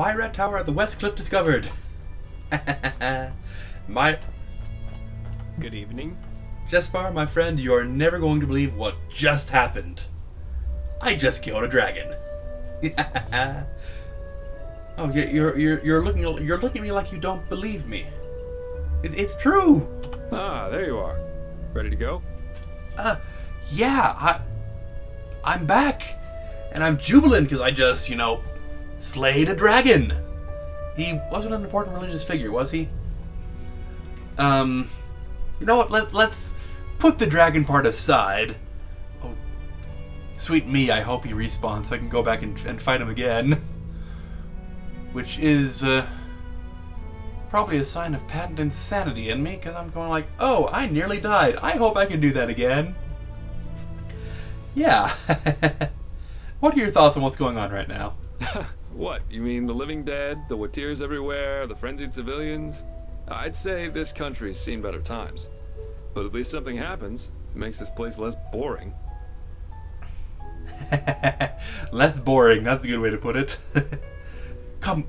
My red tower at the west cliff discovered. My... Good evening. Jespar, my friend, you are never going to believe what just happened. I just killed a dragon. Oh, you're looking at me like you don't believe me. It's true. Ah, there you are. Ready to go? Yeah, I'm back, and I'm jubilant because I just, slayed a dragon. He wasn't an important religious figure, was he? You know what? Let's put the dragon part aside. Oh, sweet me! I hope he respawns so I can go back and fight him again. Which is probably a sign of patent insanity in me, because I'm going like, oh, I nearly died. I hope I can do that again. Yeah. What are your thoughts on what's going on right now? What? You mean the living dead, the Watirs everywhere, the frenzied civilians? I'd say this country's seen better times. But at least something happens. It makes this place less boring. Less boring, that's a good way to put it. Come,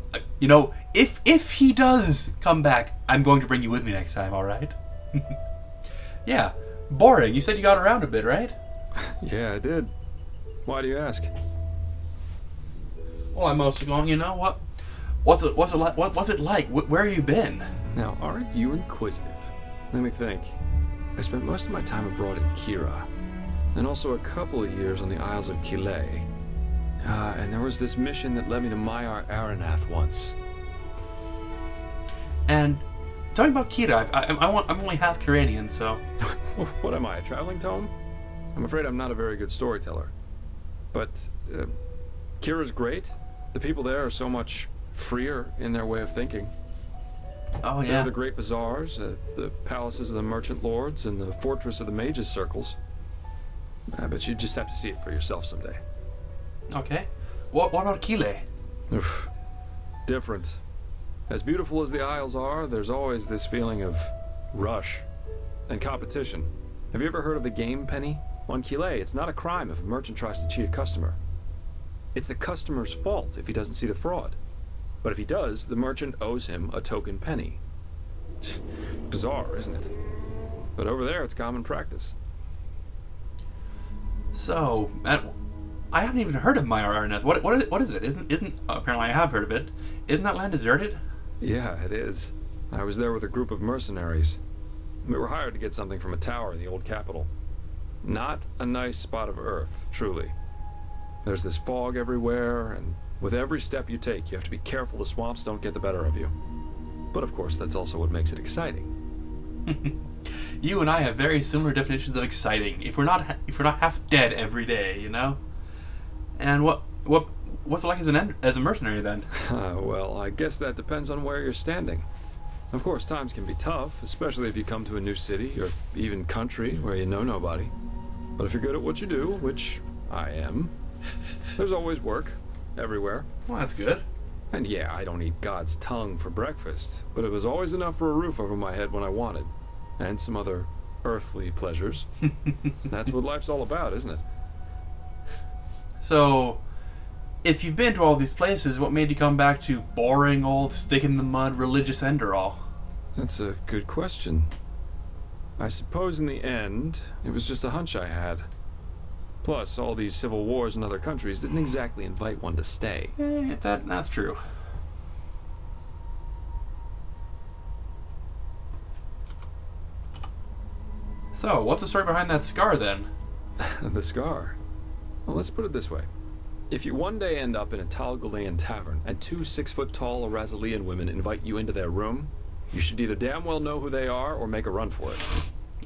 if he does come back, I'm going to bring you with me next time, alright? Yeah, boring. You said you got around a bit, right? Yeah, I did. Why do you ask? Well, I'm mostly going, what's it like? Where have you been? Now, aren't you inquisitive? Let me think. I spent most of my time abroad in Kira, and also a couple of years on the Isles of Kile. And there was this mission that led me to Myar Aranath once. And tell me about Kira. I'm only half Kiranian, so... What am I, a traveling tome? I'm afraid I'm not a very good storyteller. But Kira's great. The people there are so much freer in their way of thinking. Oh, yeah. There are the great bazaars, the palaces of the merchant lords, and the fortress of the mages' circles. But you just have to see it for yourself someday. Okay. What about Kile? Oof. Different. As beautiful as the Isles are, there's always this feeling of rush and competition. Have you ever heard of the game penny? On Kile, it's not a crime if a merchant tries to cheat a customer. It's the customer's fault if he doesn't see the fraud. But if he does, the merchant owes him a token penny. Bizarre, isn't it? But over there, it's common practice. So, I haven't even heard of Myar Aranath. What is it? Isn't apparently I have heard of it. Isn't that land deserted? Yeah, it is. I was there with a group of mercenaries. We were hired to get something from a tower in the old capital. Not a nice spot of earth, truly. There's this fog everywhere, and with every step you take, you have to be careful the swamps don't get the better of you. But of course, that's also what makes it exciting. You and I have very similar definitions of exciting. If we're not half dead every day, And what's it like as a mercenary then? Well, I guess that depends on where you're standing. Of course, times can be tough, especially if you come to a new city or even country where you know nobody. But if you're good at what you do, which I am, there's always work, everywhere. Well, that's good. And yeah, I don't eat God's tongue for breakfast, but it was always enough for a roof over my head when I wanted. And some other earthly pleasures. That's what life's all about, isn't it? So, if you've been to all these places, what made you come back to boring old stick-in-the-mud religious Enderal? That's a good question. I suppose in the end, it was just a hunch I had. Plus, all these civil wars in other countries didn't exactly invite one to stay. That's true. So, what's the story behind that scar then? The scar? Well, let's put it this way. If you one day end up in a Tal Gulayan tavern and two 6-foot-tall Arazalian women invite you into their room, you should either damn well know who they are or make a run for it.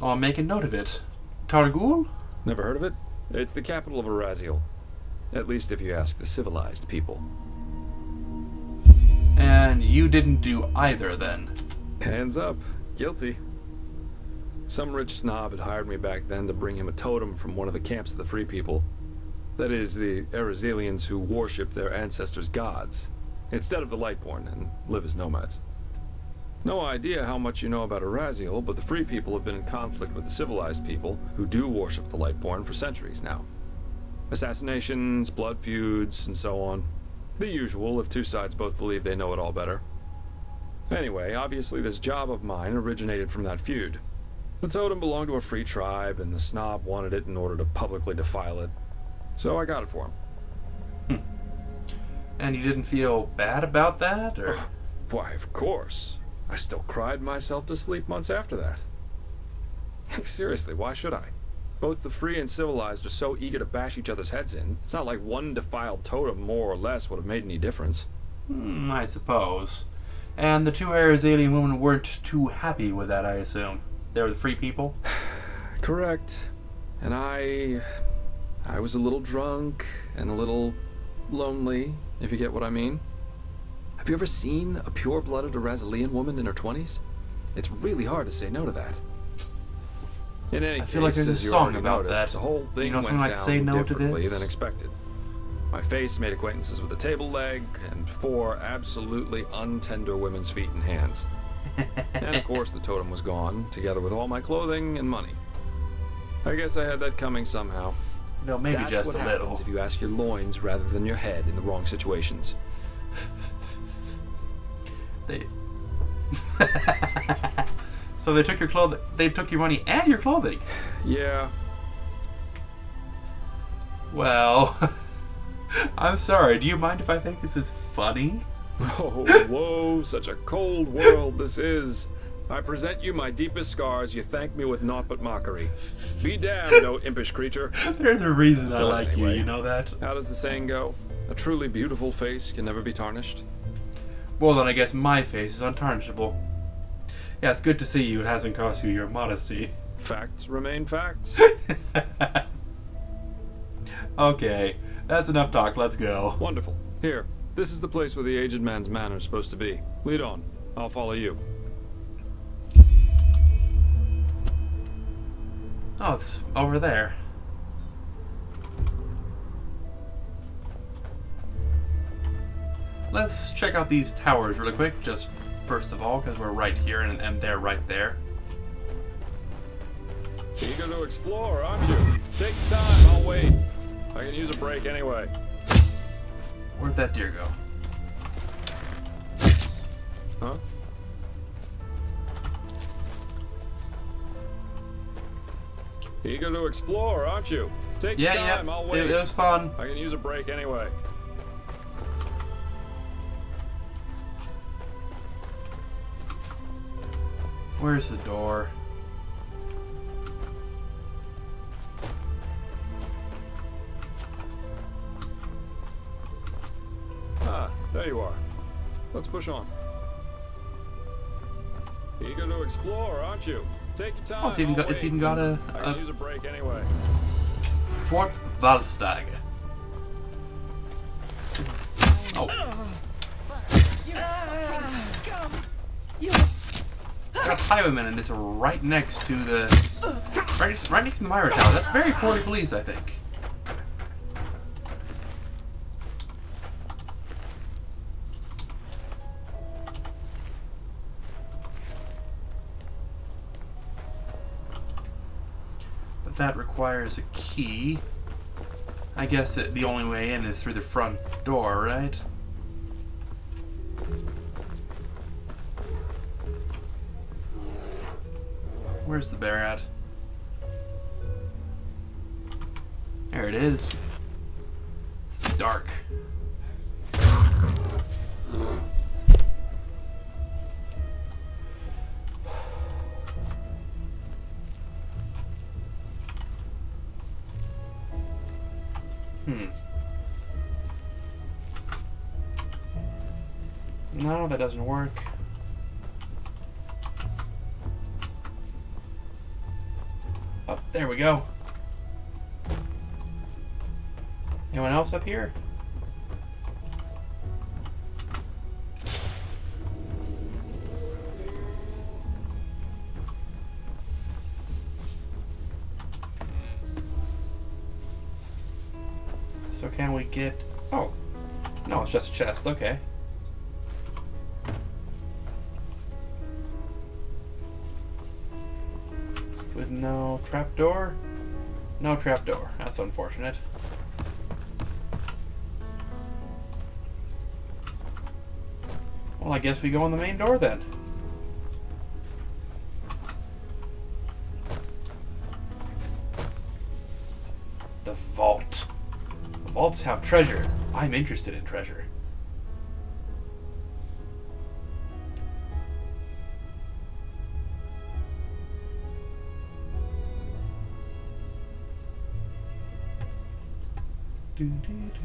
I'll make a note of it. Targul? Never heard of it? It's the capital of Araziel. At least if you ask the civilized people. And you didn't do either then? Hands up. Guilty. Some rich snob had hired me back then to bring him a totem from one of the camps of the Free People. That is, the Arazalians who worship their ancestors' gods, instead of the Lightborn, and live as nomads. No idea how much you know about Araziel, but the Free People have been in conflict with the civilized people, who do worship the Lightborn, for centuries now. Assassinations, blood feuds, and so on. The usual if two sides both believe they know it all better. Anyway, obviously this job of mine originated from that feud. The totem belonged to a free tribe, and the snob wanted it in order to publicly defile it. So I got it for him. And you didn't feel bad about that, or? Why, of course. I still cried myself to sleep months after that. Seriously, why should I? Both the free and civilized are so eager to bash each other's heads in. It's not like one defiled totem, more or less, would have made any difference. I suppose. And the two Ares alien women weren't too happy with that, I assume. They were the free people? Correct. And I was a little drunk and a little lonely, if you get what I mean. Have you ever seen a pure-blooded Arazalian woman in her 20s? It's really hard to say no to that. In any I feel like case, there's as a you song already about noticed, that. the whole thing You know, went something like down Say No to differently This? than expected. My face made acquaintances with a table leg and 4 absolutely untender women's feet and hands. And of course the totem was gone, together with all my clothing and money. I guess I had that coming somehow. No, maybe That's just what a happens little. if you ask your loins rather than your head in the wrong situations. They... So they took your clothing. They took your money and your clothing. Yeah. Well, I'm sorry. Do you mind if I think this is funny? Oh, whoa, such a cold world this is. I present you my deepest scars, you thank me with naught but mockery. Be damned, O impish creature. There's a reason I Well, like anyway. you know that? How does the saying go? A truly beautiful face can never be tarnished. Well, then I guess my face is untarnishable. Yeah, it's good to see you. It hasn't cost you your modesty. Facts remain facts. Okay, that's enough talk. Let's go. Wonderful. Here, this is the place where the aged man's manor is supposed to be. Lead on. I'll follow you. Oh, it's over there. Let's check out these towers really quick, just first of all, because we're right here and they're right there. Eager to explore, aren't you? Take your time, I'll wait. I can use a break anyway. Where'd that deer go? Huh? Eager to explore, aren't you? Take your time, I'll wait. It was fun. I can use a break anyway. Where's the door? Ah, there you are. Let's push on. Eager to explore, aren't you? Take your time. Oh, it's even got I a can use a break anyway. Fort Valstag. Oh. Got Highwaymen and it's right next to the right next to the Myra Tower. That's very poorly policed, I think. But that requires a key. I guess the only way in is through the front door, right? Where's the bear at? There it is. It's dark. No, that doesn't work. Oh, there we go. Anyone else up here? So can we get... Oh. No, it's just a chest. Okay. With no trapdoor? No trapdoor. That's unfortunate. Well, I guess we go in the main door then. The vault. The vaults have treasure. I'm interested in treasure. Do, do, do.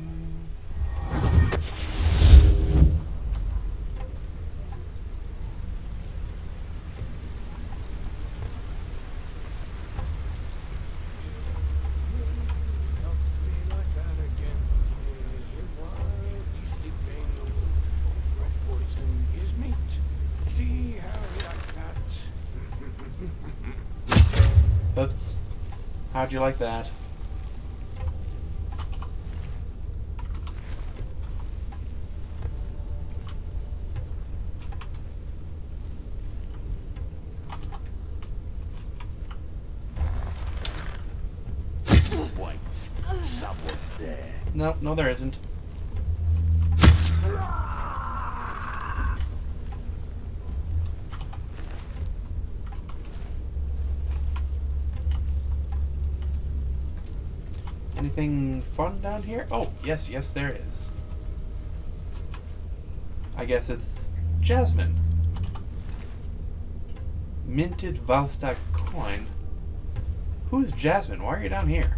Oops. How'd you like that? Wait, someone's there. No, no there isn't. Anything fun down here? Oh, yes, yes there is. I guess it's Jasmine. Minted Valstack coin. Who's Jasmine? Why are you down here?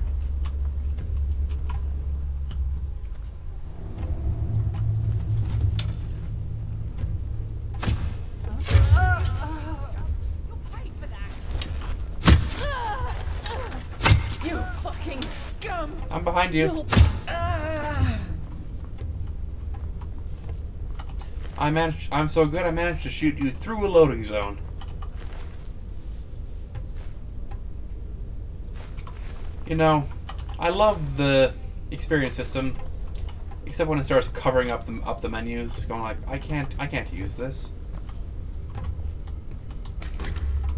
You fucking scum! I'm behind you. I'm so good I managed to shoot you through a loading zone. You know, I love the experience system, except when it starts covering up the menus, going like, I can't use this.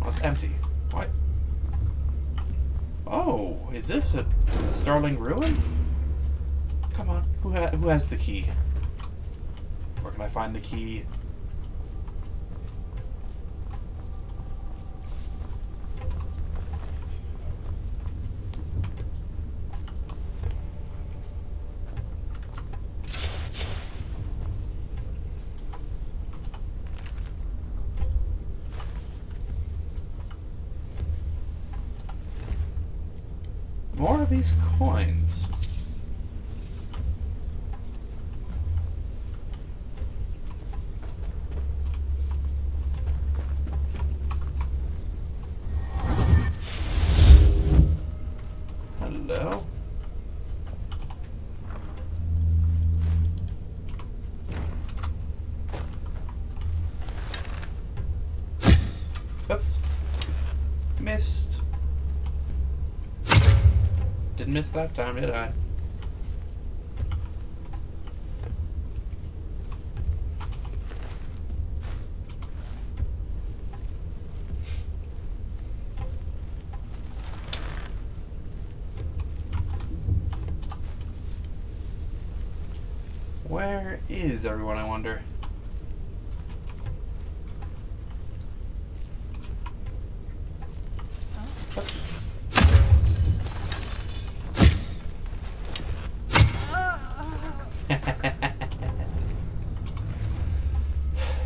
Oh, it's empty. What? Oh, is this a Starling ruin? Come on, who has the key? Where can I find the key? More of these coins. Hello? Oops. Missed. Didn't miss that time, did I? Where is everyone, I wonder?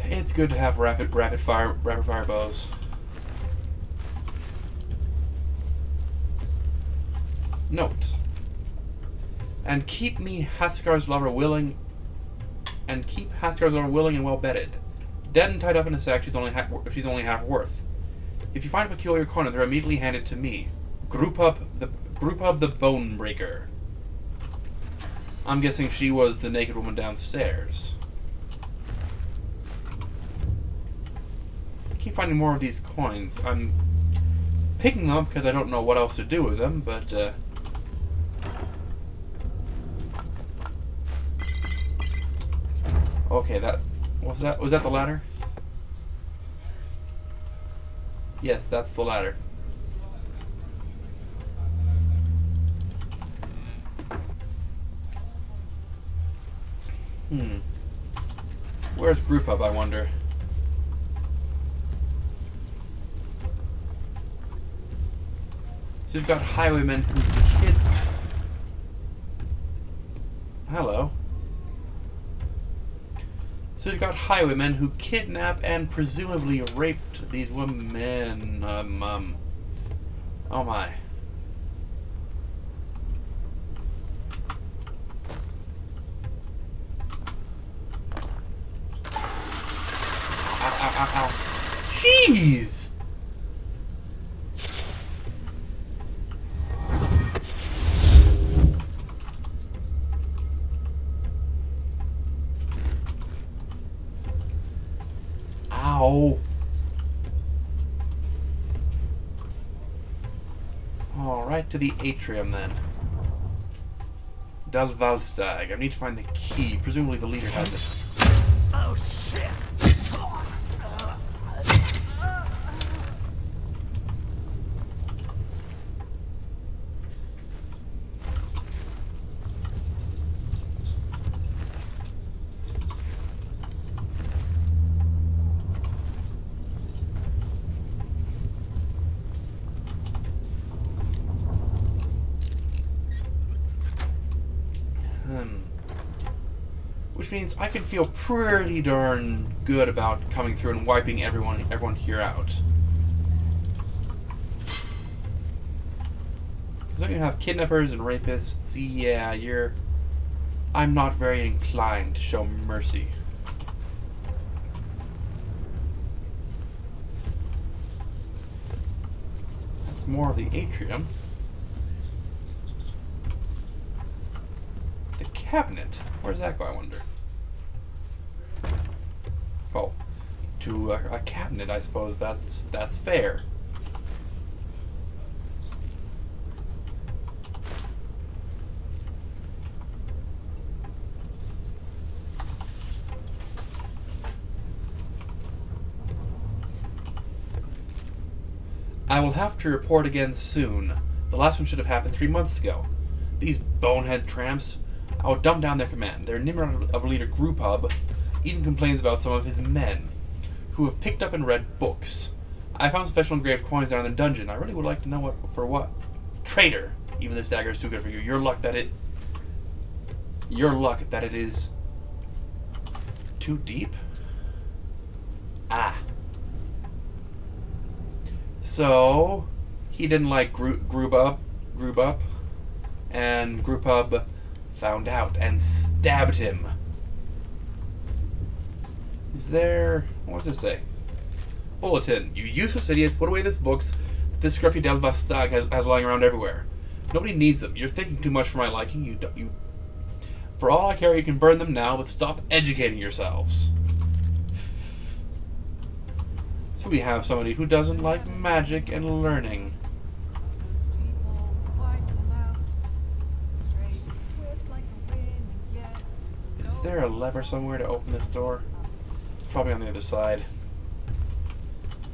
It's good to have rapid fire bows. Note. And keep Haskar's lover willing. And keep Haskar's lover willing and well bedded. Dead and tied up in a sack, she's only half worth. If you find a peculiar coin, they're immediately handed to me. Group up the Bone Breaker. I'm guessing she was the naked woman downstairs. I keep finding more of these coins. I'm picking them up because I don't know what else to do with them, but okay, was that the ladder? Yes, that's the ladder. Where's Group Up, I wonder? So we've got highwaymen who kid... Hello. So we've got highwaymen who kidnap and presumably raped these women. Oh my. Ow, ow, ow, ow. Jeez! Ow. Alright, to the atrium then. Dalvalstag. I need to find the key. Presumably the leader has it. Oh shit! Which means I can feel pretty darn good about coming through and wiping everyone here out. Don't you have kidnappers and rapists? Yeah, I'm not very inclined to show mercy. That's more of the atrium. The cabinet. Where's that go, I wonder? Oh, to a cabinet, I suppose that's fair. I will have to report again soon. The last one should have happened 3 months ago. These bonehead tramps. I will dumb down their command. Their Nimrod of leader Grubhub even complains about some of his men, who have picked up and read books. I found special engraved coins down in the dungeon. I really would like to know what for what. Traitor! Even this dagger is too good for you. Your luck that it is too deep. Ah. So he didn't like Grubhub, and Grubhub found out and stabbed him. Is there... what does this say? Bulletin. You useless idiots, put away these books that this scruffy Delvastag has lying around everywhere. Nobody needs them. You're thinking too much for my liking. You For all I care, you can burn them now, but stop educating yourselves. So we have somebody who doesn't like magic and learning. Is there a lever somewhere to open this door? Probably on the other side.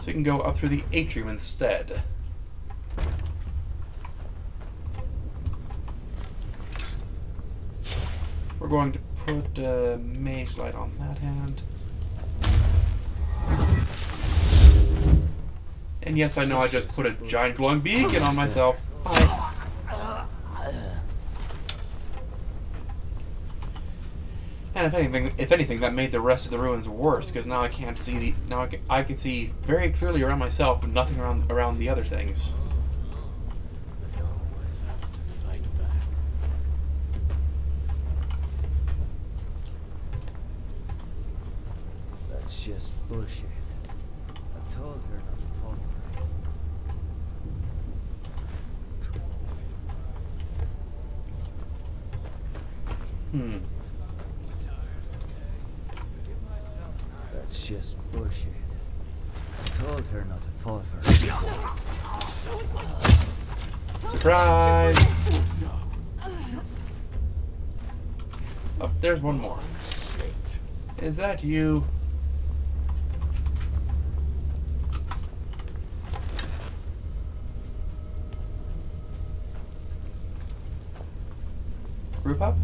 So we can go up through the atrium instead. We're going to put a mage light on that hand. And yes, I know I just put a giant glowing beacon on myself. Hi. And if anything, that made the rest of the ruins worse, because now I can't see I can see very clearly around myself, but nothing around the other things. That's just bullshit. I told her not to fall for it. That's just bullshit. I told her not to fall for it. Surprise! Oh, there's one more. Is that you? Group up?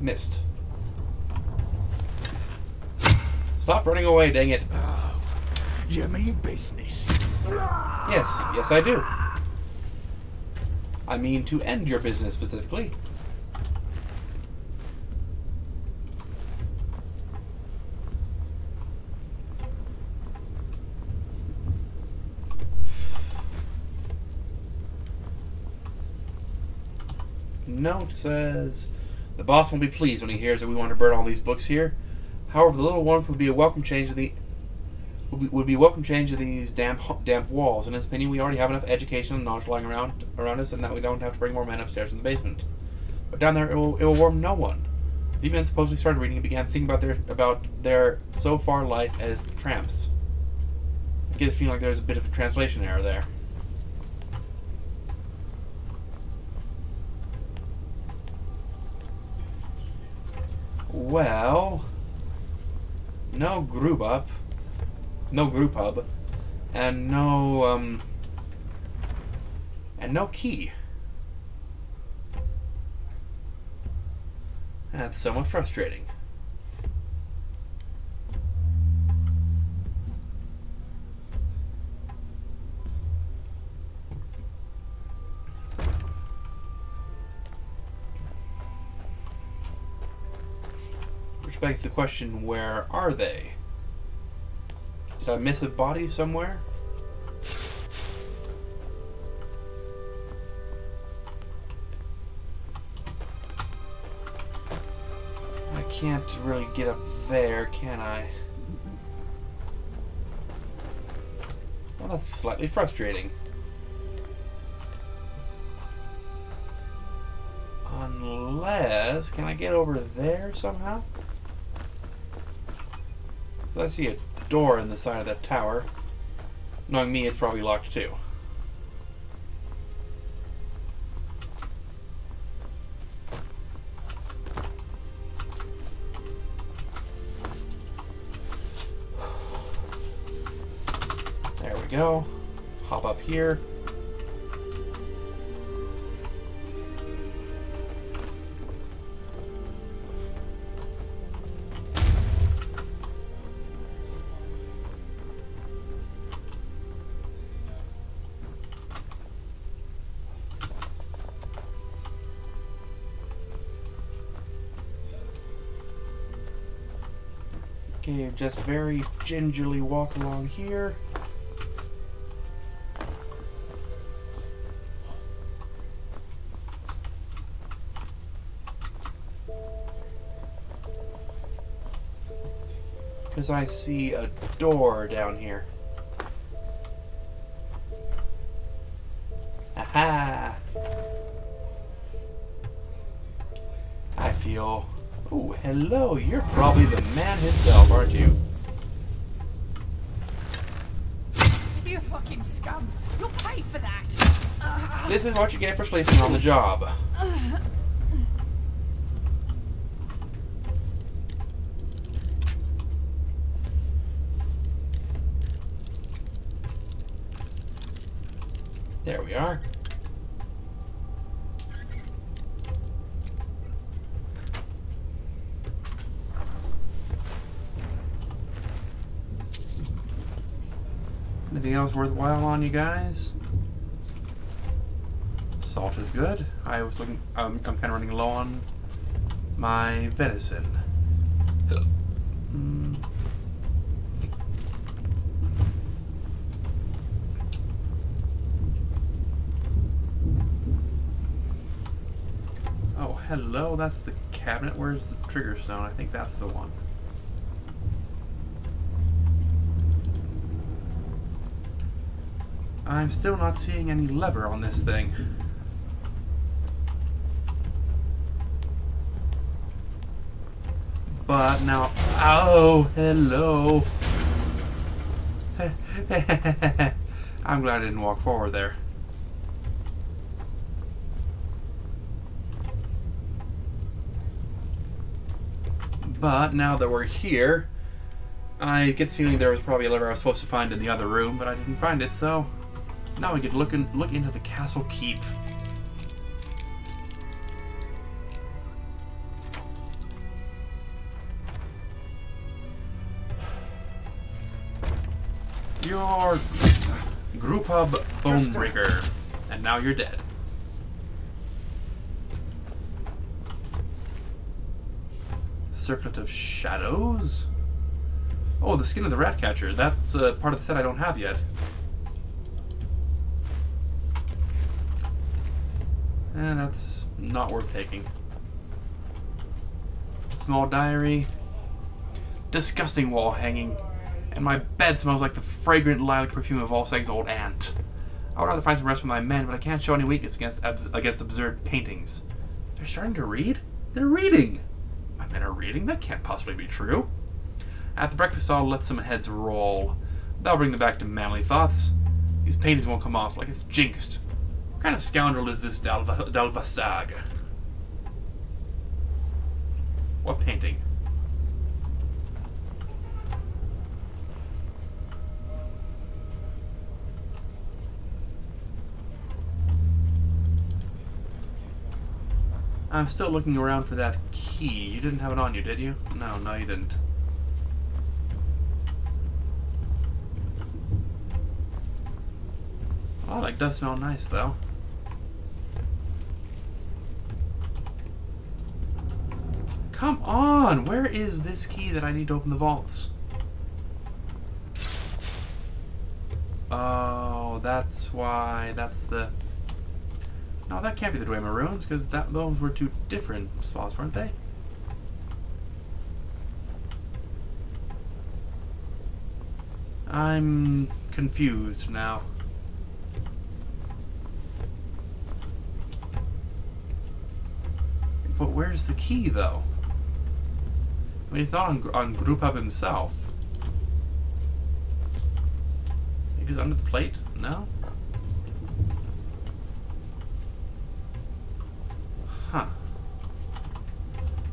Missed. Stop running away, dang it. You mean business? Yes, yes I do. I mean to end your business specifically. Note says, the boss won't be pleased when he hears that we want to burn all these books here. However, the little one would be a welcome change of these damp walls. In his opinion, we already have enough education and knowledge lying around us, and that we don't have to bring more men upstairs in the basement. But down there, it will warm no one. The men supposedly started reading and began thinking about their so far life as tramps. I get the feeling like there's a bit of a translation error there. Well, no group hub, and no key. That's somewhat frustrating. Which begs the question, where are they? Did I miss a body somewhere? I can't really get up there, can I? Well, that's slightly frustrating. Unless, can I get over there somehow? I see a door in the side of that tower. Knowing me, it's probably locked too. There we go. Hop up here. Okay, just very gingerly walk along here. Because I see a door down here. Aha! I feel... Oh, hello, you're probably the man himself, aren't you? You fucking scum! You'll pay for that! This is what you get for sleeping on the job. There we are. Anything else worthwhile on you guys? Salt is good. I was looking. I'm kind of running low on my venison. Oh, hello. That's the cabinet. Where's the trigger stone? I think that's the one. I'm still not seeing any lever on this thing. But now... Oh, hello. I'm glad I didn't walk forward there. But now that we're here, I get the feeling there was probably a lever I was supposed to find in the other room, but I didn't find it, so... Now we could look into the castle keep. your group hub bonebreaker. And now you're dead. Circlet of Shadows? Oh, the skin of the rat catcher. That's part of the set I don't have yet. And that's not worth taking. Small diary. Disgusting wall hanging. And my bed smells like the fragrant lilac perfume of Volstag's old aunt. I would rather find some rest for my men, but I can't show any weakness against absurd paintings. They're starting to read? They're reading! My men are reading? That can't possibly be true. At the breakfast, I'll let some heads roll. That'll bring them back to manly thoughts. These paintings won't come off like it's jinxed. What kind of scoundrel is this Dalvasag? What painting? I'm still looking around for that key. You didn't have it on you, did you? No, no you didn't. Oh, that does smell nice, though. Come on! Where is this key that I need to open the vaults? Oh, that's why. That's the... No, that can't be the Dwemer Ruins, because those were two different spots, weren't they? I'm confused now. But where's the key, though? I mean, he's not on Group Hub himself. Maybe he's under the plate? No? Huh.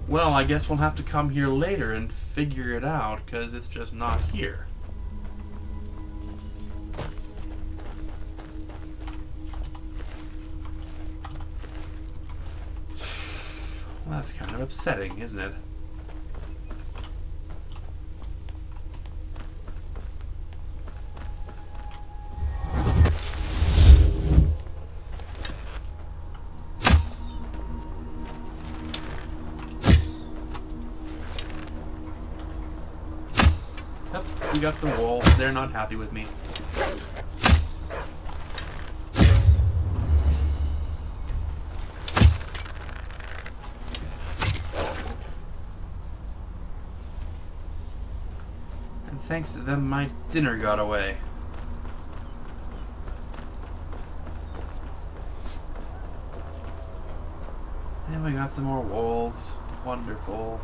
Well, I guess we'll have to come here later and figure it out, because it's just not here. Well, that's kind of upsetting, isn't it? Oops, we got some wolves. They're not happy with me. Thanks to them, my dinner got away. And we got some more wolves. Wonderful.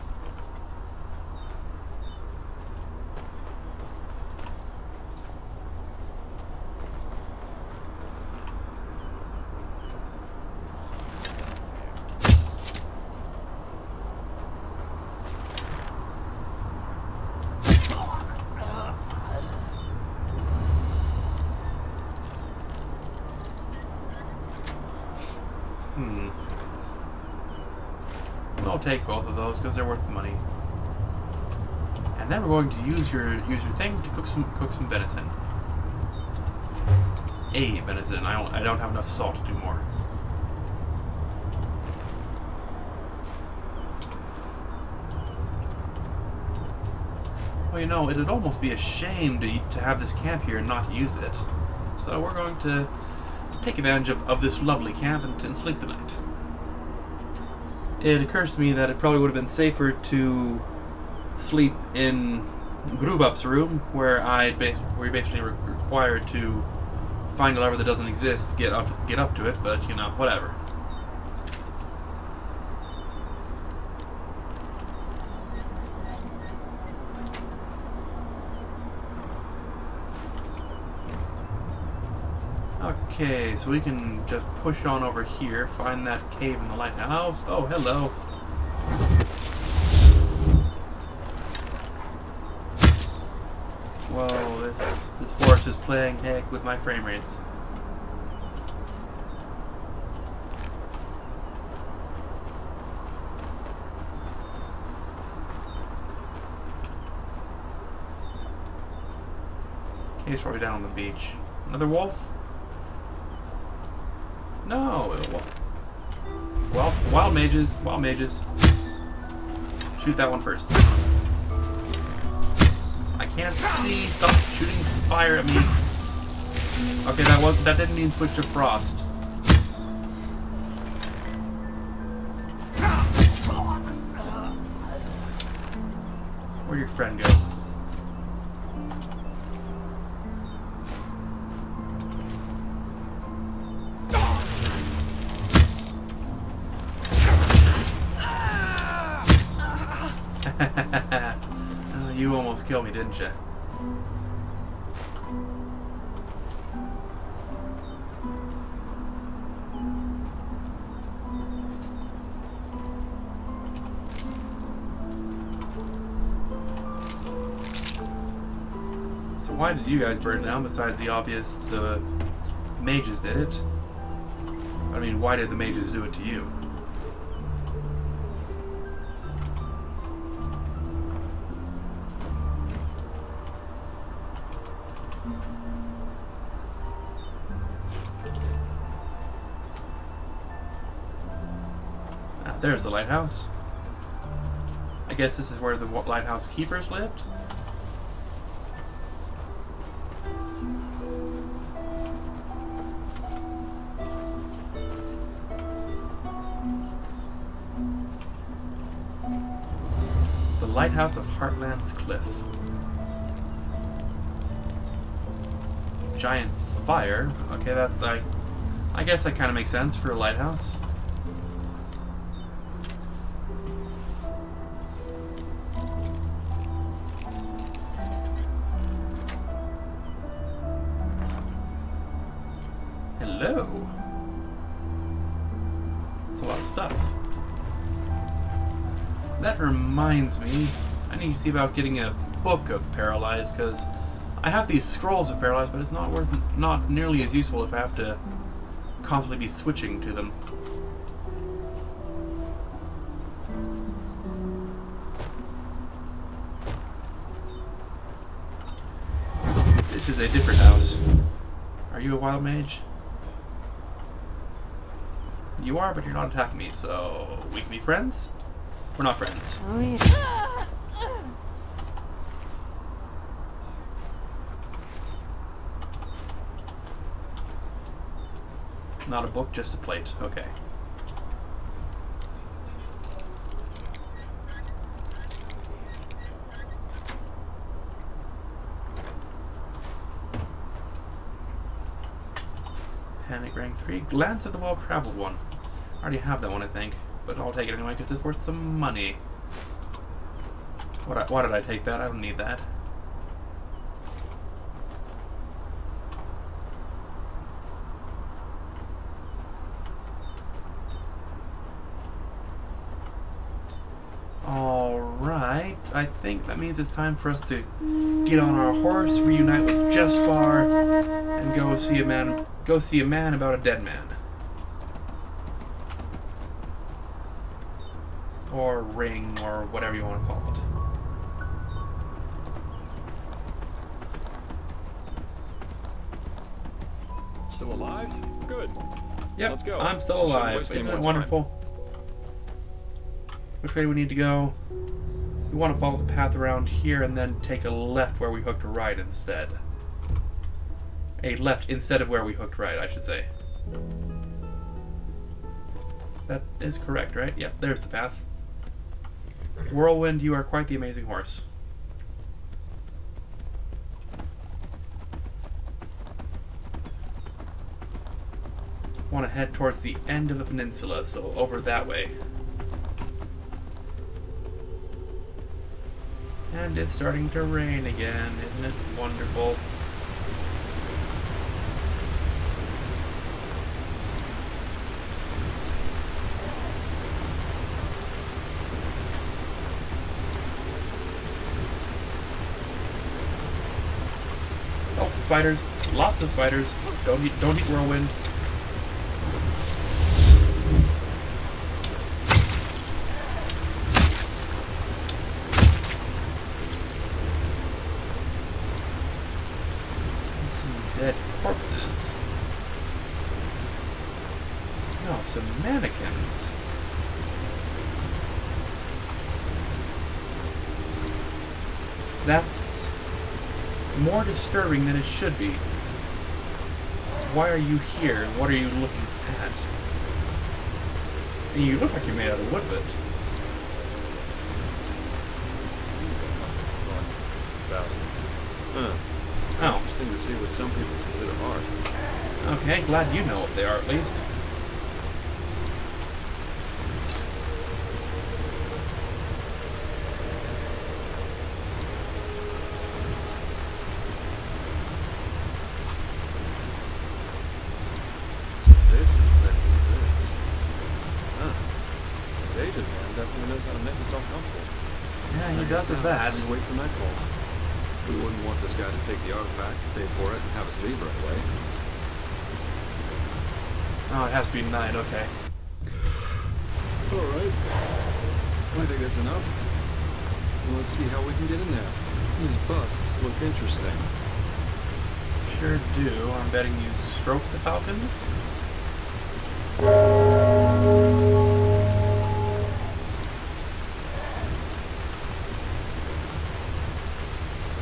I'll take both of those because they're worth the money. And then we're going to use your thing to cook some venison. A venison. I don't have enough salt to do more. Well, you know, it'd almost be a shame to have this camp here and not use it. So we're going to take advantage of this lovely camp and sleep tonight. It occurs to me that it probably would have been safer to sleep in Grubup's room, where we're basically required to find a lever that doesn't exist to get up to it. But you know, whatever. Okay, so we can just push on over here, find that cave in the lighthouse. Oh, hello. Whoa, this forest is playing heck with my frame rates. He's probably down on the beach. Another wolf? No! Well, wild mages. Wild mages. Shoot that one first. I can't see. Stop shooting fire at me. Okay, that didn't mean switch to frost. Where'd your friend go? You almost killed me, didn't you? So why did you guys burn down besides the obvious the mages did it? I mean, why did the mages do it to you? There's the lighthouse. I guess this is where the lighthouse keepers lived. The lighthouse of Heartland's Cliff. Giant fire. Okay, that's I guess that kind of makes sense for a lighthouse. Hello. That's a lot of stuff. That reminds me, I need to see about getting a book of Paralyzed, because I have these scrolls of Paralyzed, but it's not nearly as useful if I have to constantly be switching to them. This is a different house. Are you a wild mage? You are, but you're not attacking me, so we can be friends? We're not friends. Oh, yeah. Not a book, just a plate. Okay. Panic rank 3. Glance at the well-traveled one. I already have that one, I think. But I'll take it anyway, because it's worth some money. Why did I take that? I don't need that. Alright, I think that means it's time for us to get on our horse, reunite with Jespar, and go see a man about a dead man. Or ring, or whatever you want to call it. Still alive? Good. Yep, let's go. I'm still alive. Isn't it wonderful? Which way do we need to go? We want to follow the path around here and then take a left where we hooked right instead. A left instead of where we hooked right, I should say. That is correct, right? Yep, there's the path. Whirlwind, you are quite the amazing horse. Want to head towards the end of the peninsula, so over that way. And it's starting to rain again, isn't it wonderful? Oh, spiders. Lots of spiders. Don't eat whirlwind. Oh, some mannequins. That's more disturbing than it should be. Why are you here, and what are you looking at? And you look like you're made out of wood, but... Oh. Interesting to see what some people consider art. Okay, glad you know what they are, at least. This is pretty good. Huh. This agent man definitely knows how to make himself comfortable. Yeah, he I does guess it now it's bad. time to wait for nightfall. We wouldn't want this guy to take the artifact, pay for it, and have us leave right away. Oh, it has to be night, okay. Alright. I think that's enough. Well, let's see how we can get in there. These busts look interesting. Sure do. I'm betting you stroke the falcons?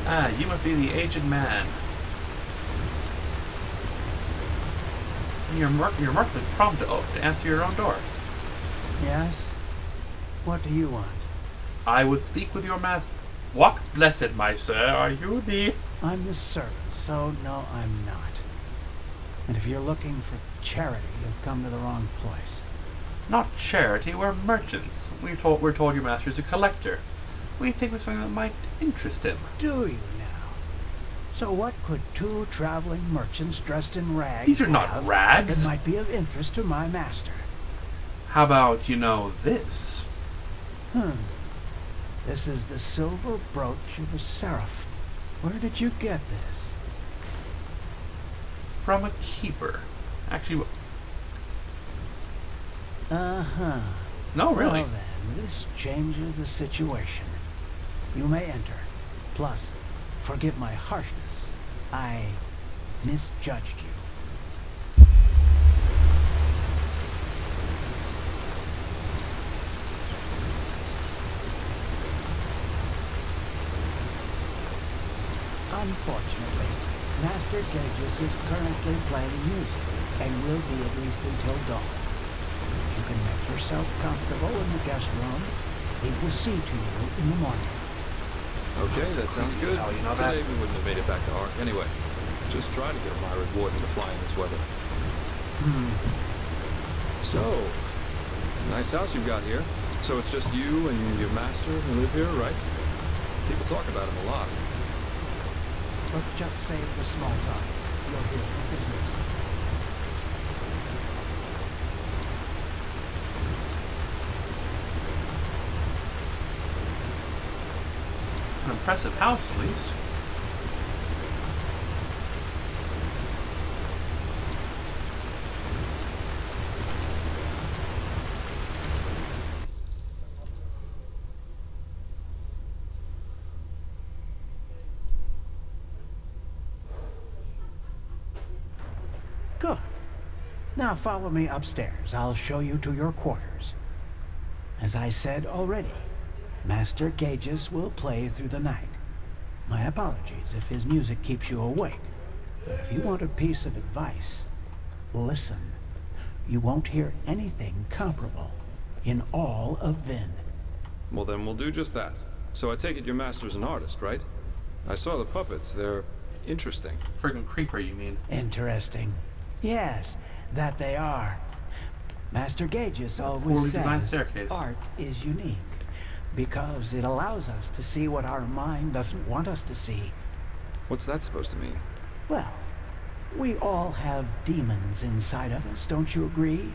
Ah, you must be the aged man. You're remarkably prompt to answer your own door. Yes? What do you want? I would speak with your master. Walk blessed, my sir. Are you the... I'm the servant, so no, I'm not. And if you're looking for charity, you've come to the wrong place. Not charity, we're merchants. We're told your master's a collector. We think of something that might interest him. Do you now? So what could two traveling merchants dressed in rags These are not have rags. that might be of interest to my master? How about, this? This is the silver brooch of a seraph. Where did you get this? From a keeper. Actually, Uh-huh. no, really. Well then, this changes the situation. You may enter. Plus, forgive my harshness. I misjudged you. Unfortunately, Master Gages is currently playing music, and will be at least until dawn. You can make yourself comfortable in the guest room. He will see to you in the morning. Okay, that sounds good. How you know that? Today we wouldn't have made it back to Ark anyway. Just try to get a pirate warden to fly in this weather. So, nice house you've got here. So it's just you and your master who live here, right? People talk about him a lot. But just save the small talk. You're here for business. An impressive house, at least. Good. Now follow me upstairs. I'll show you to your quarters. As I said already, Master Gages will play through the night. My apologies if his music keeps you awake. But if you want a piece of advice, listen. You won't hear anything comparable in all of Vin. Well, then we'll do just that. So I take it your master's an artist, right? I saw the puppets. They're interesting. Friggin' creeper, you mean? Interesting. Yes, that they are. Master Gages Poorly always designed says staircase. art is unique because it allows us to see what our mind doesn't want us to see. What's that supposed to mean? Well, we all have demons inside of us, don't you agree,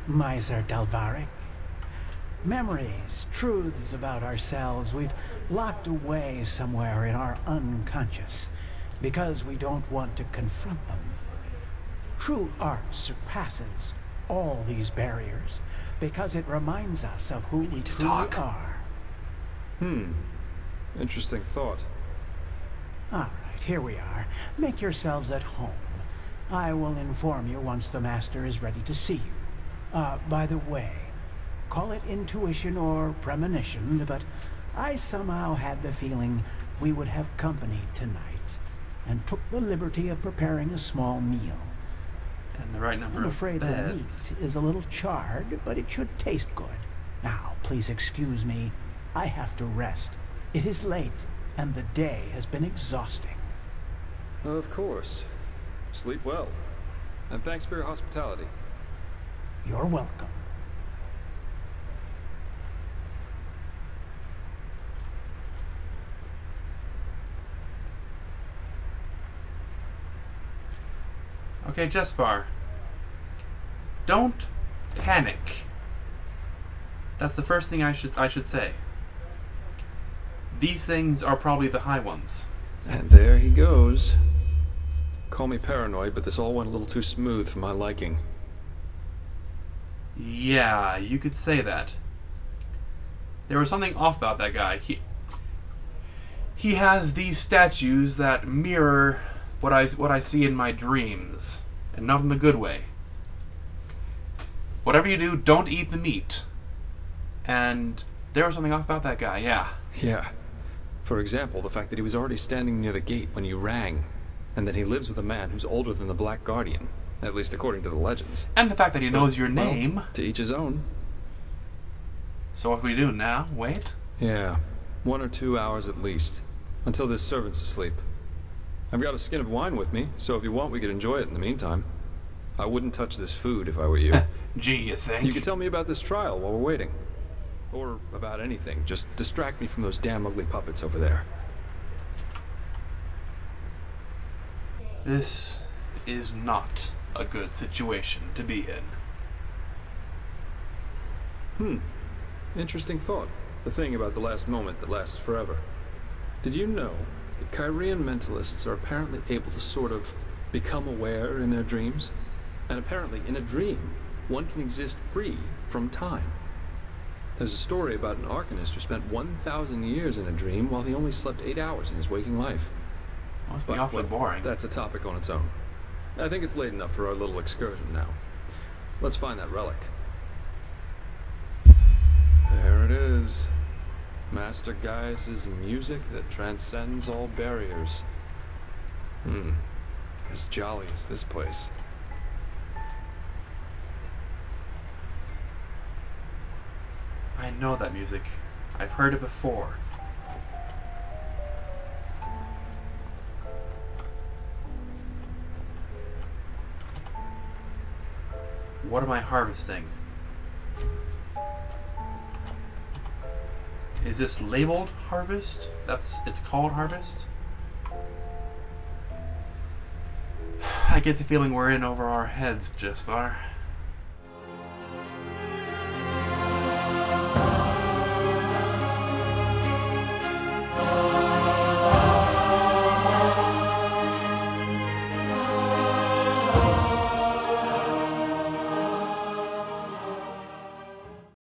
Miser Dalvaric? Memories, truths about ourselves we've locked away somewhere in our unconscious because we don't want to confront them. True art surpasses all these barriers because it reminds us of who we truly are. Interesting thought. All right, here we are. Make yourselves at home. I will inform you once the master is ready to see you. By the way, call it intuition or premonition, but I somehow had the feeling we would have company tonight, and took the liberty of preparing a small meal. And the right number I'm of afraid the beds. meat is a little charred, but it should taste good. Now, please excuse me. I have to rest. It is late, and the day has been exhausting. Of course. Sleep well. And thanks for your hospitality. You're welcome. Okay, Jespar. Don't panic. That's the first thing I should say. These things are probably the high ones. And there he goes. Call me paranoid, but this all went a little too smooth for my liking. Yeah, you could say that. There was something off about that guy. He has these statues that mirror what I see in my dreams, and not in the good way. Whatever you do, don't eat the meat. And there was something off about that guy, yeah. Yeah. For example, the fact that he was already standing near the gate when you rang, and that he lives with a man who's older than the Black Guardian, at least according to the legends. And the fact that he knows your Well, name. to each his own. So what do we do now? Wait? Yeah. 1 or 2 hours at least, until this servant's asleep. I've got a skin of wine with me, so if you want, we could enjoy it in the meantime. I wouldn't touch this food if I were you. Gee, you think? You could tell me about this trial while we're waiting. Or about anything. Just distract me from those damn ugly puppets over there. This is not a good situation to be in. Interesting thought. The thing about the last moment that lasts forever. Did you know that Kyrian mentalists are apparently able to sort of become aware in their dreams? And apparently, in a dream, one can exist free from time. There's a story about an arcanist who spent 1,000 years in a dream while he only slept 8 hours in his waking life. Must be awfully boring. That's a topic on its own. I think it's late enough for our little excursion now. Let's find that relic. There it is. Master Gaius's music that transcends all barriers. As jolly as this place. I know that music. I've heard it before. What am I harvesting? Is this labeled harvest? It's called harvest? I get the feeling we're in over our heads, Jespar.